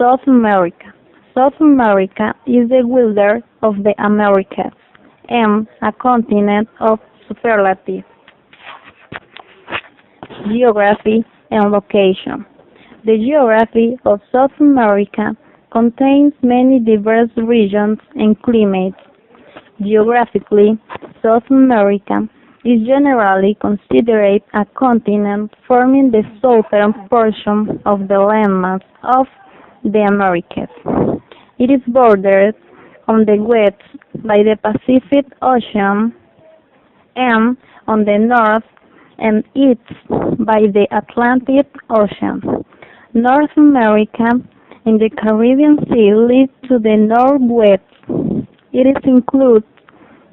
South America. South America is the wilder of the Americas and a continent of superlative geography and location. The geography of South America contains many diverse regions and climates. Geographically, South America is generally considered a continent forming the southern portion of the landmass of the Americas. It is bordered on the west by the Pacific Ocean and on the north and east by the Atlantic Ocean. North America and the Caribbean Sea lead to the northwest. It includes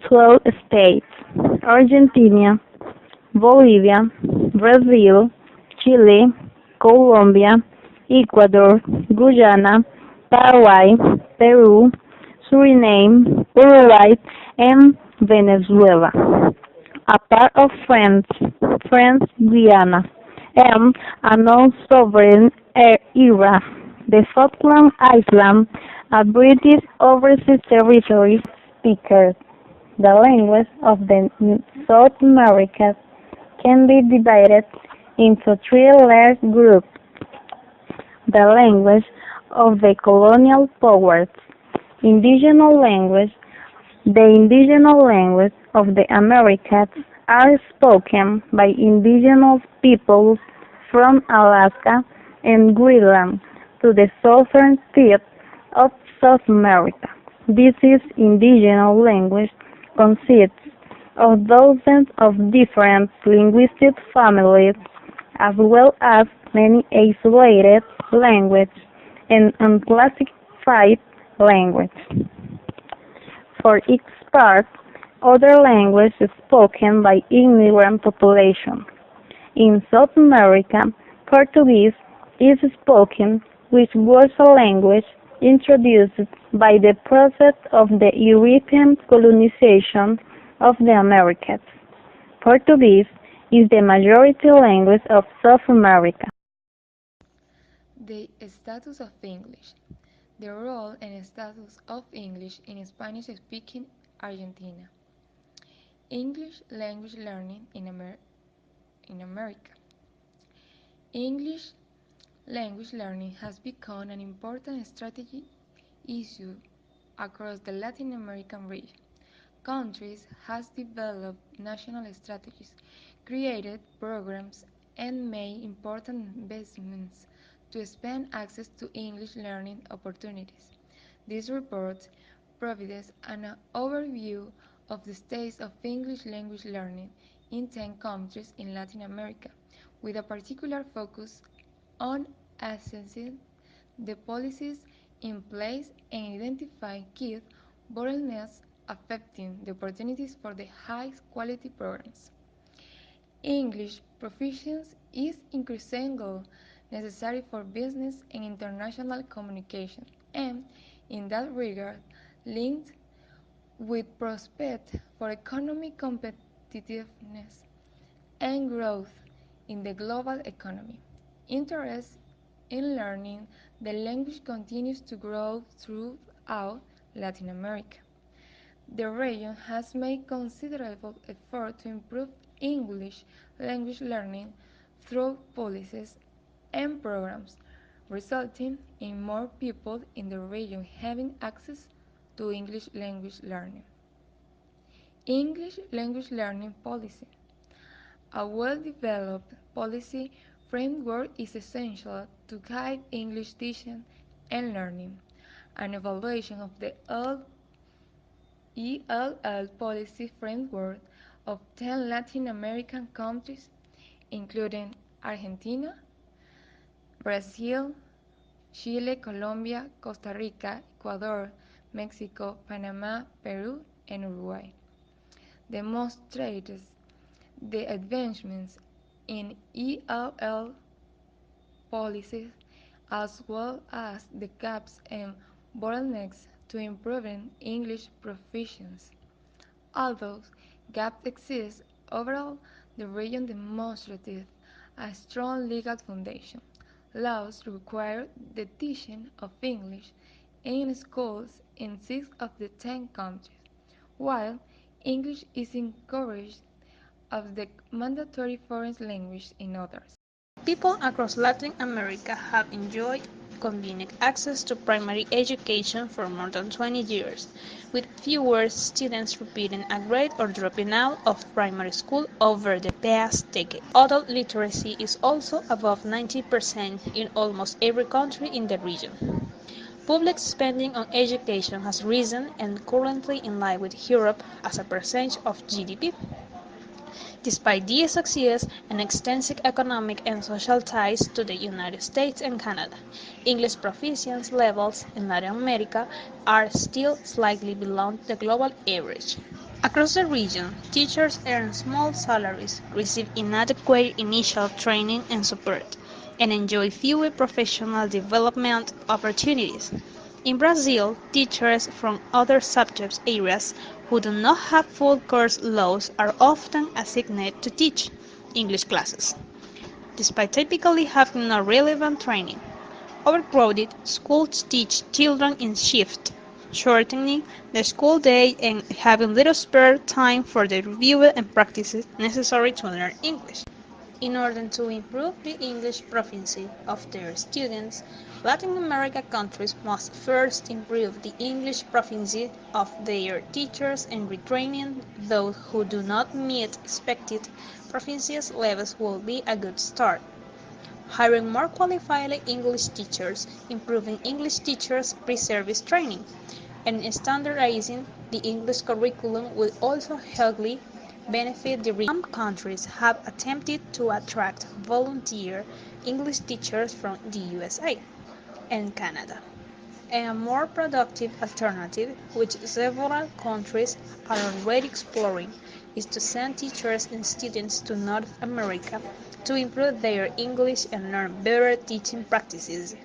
12 states: Argentina, Bolivia, Brazil, Chile, Colombia, Ecuador, Guyana, Paraguay, Peru, Suriname, Uruguay, and Venezuela. A part of France Guyana, and a non-sovereign era, the Falkland Islands, a British overseas territory. Speakers. The language of the South Americas can be divided into three large groups: the language of the colonial powers, indigenous language. The indigenous language of the Americas are spoken by indigenous peoples from Alaska and Greenland to the southern tip of South America. This indigenous language consists of dozens of different linguistic families, as well as many isolated languages and unclassified languages. For each part, other language is spoken by immigrant population. In South America, Portuguese is spoken, which was a language introduced by the process of the European colonization of the Americas. Portuguese is the majority language of South America. The status of English. The role and status of English in Spanish-speaking Argentina. English language learning in America. English language learning has become an important strategic issue across the Latin American region. Countries have developed national strategies, created programs, and made important investments to expand access to English learning opportunities. This report provides an overview of the state of English language learning in 10 countries in Latin America, with a particular focus on assessing the policies in place and identifying key bottlenecks affecting the opportunities for the highest quality programs. English proficiency is increasingly necessary for business and international communication, and, in that regard, linked with prospects for economic competitiveness and growth in the global economy. Interest in learning the language continues to grow throughout Latin America. The region has made considerable effort to improve English language learning through policies and programs, resulting in more people in the region having access to English language learning. English language learning policy. A well-developed policy framework is essential to guide English teaching and learning. An evaluation of the ELL policy framework of 10 Latin American countries, including Argentina, Brazil, Chile, Colombia, Costa Rica, Ecuador, Mexico, Panama, Peru, and Uruguay, demonstrates the advancements in ELL policies as well as the gaps and bottlenecks to improving English proficiency. Although gaps exist, overall the region demonstrates a strong legal foundation, Laws require the teaching of English in schools in 6 of the 10 countries, while English is encouraged as the mandatory foreign language in others. People across Latin America have enjoyed convenient access to primary education for more than 20 years, with fewer students repeating a grade or dropping out of primary school over the past decade. Adult literacy is also above 90% in almost every country in the region. Public spending on education has risen and currently in line with Europe as a percentage of GDP. Despite these successes and extensive economic and social ties to the United States and Canada, English proficiency levels in Latin America are still slightly below the global average. Across the region, teachers earn small salaries, receive inadequate initial training and support, and enjoy fewer professional development opportunities. In Brazil, teachers from other subject areas who do not have full course loads are often assigned to teach English classes, despite typically having no relevant training. Overcrowded schools teach children in shifts, shortening the school day and having little spare time for the review and practices necessary to learn English. In order to improve the English proficiency of their students, Latin American countries must first improve the English proficiency of their teachers and retraining those who do not meet expected proficiency levels will be a good start. Hiring more qualified English teachers, improving English teachers' pre-service training, and standardizing the English curriculum will also greatly benefit the region. Some countries have attempted to attract volunteer English teachers from the USA and Canada. A more productive alternative, which several countries are already exploring, is to send teachers and students to North America to improve their English and learn better teaching practices.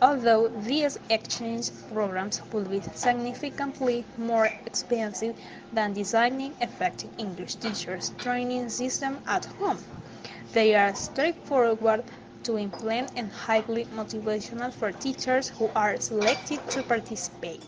Although these exchange programs will be significantly more expensive than designing effective English teachers training system at home, they are straightforward to implement and highly motivational for teachers who are selected to participate.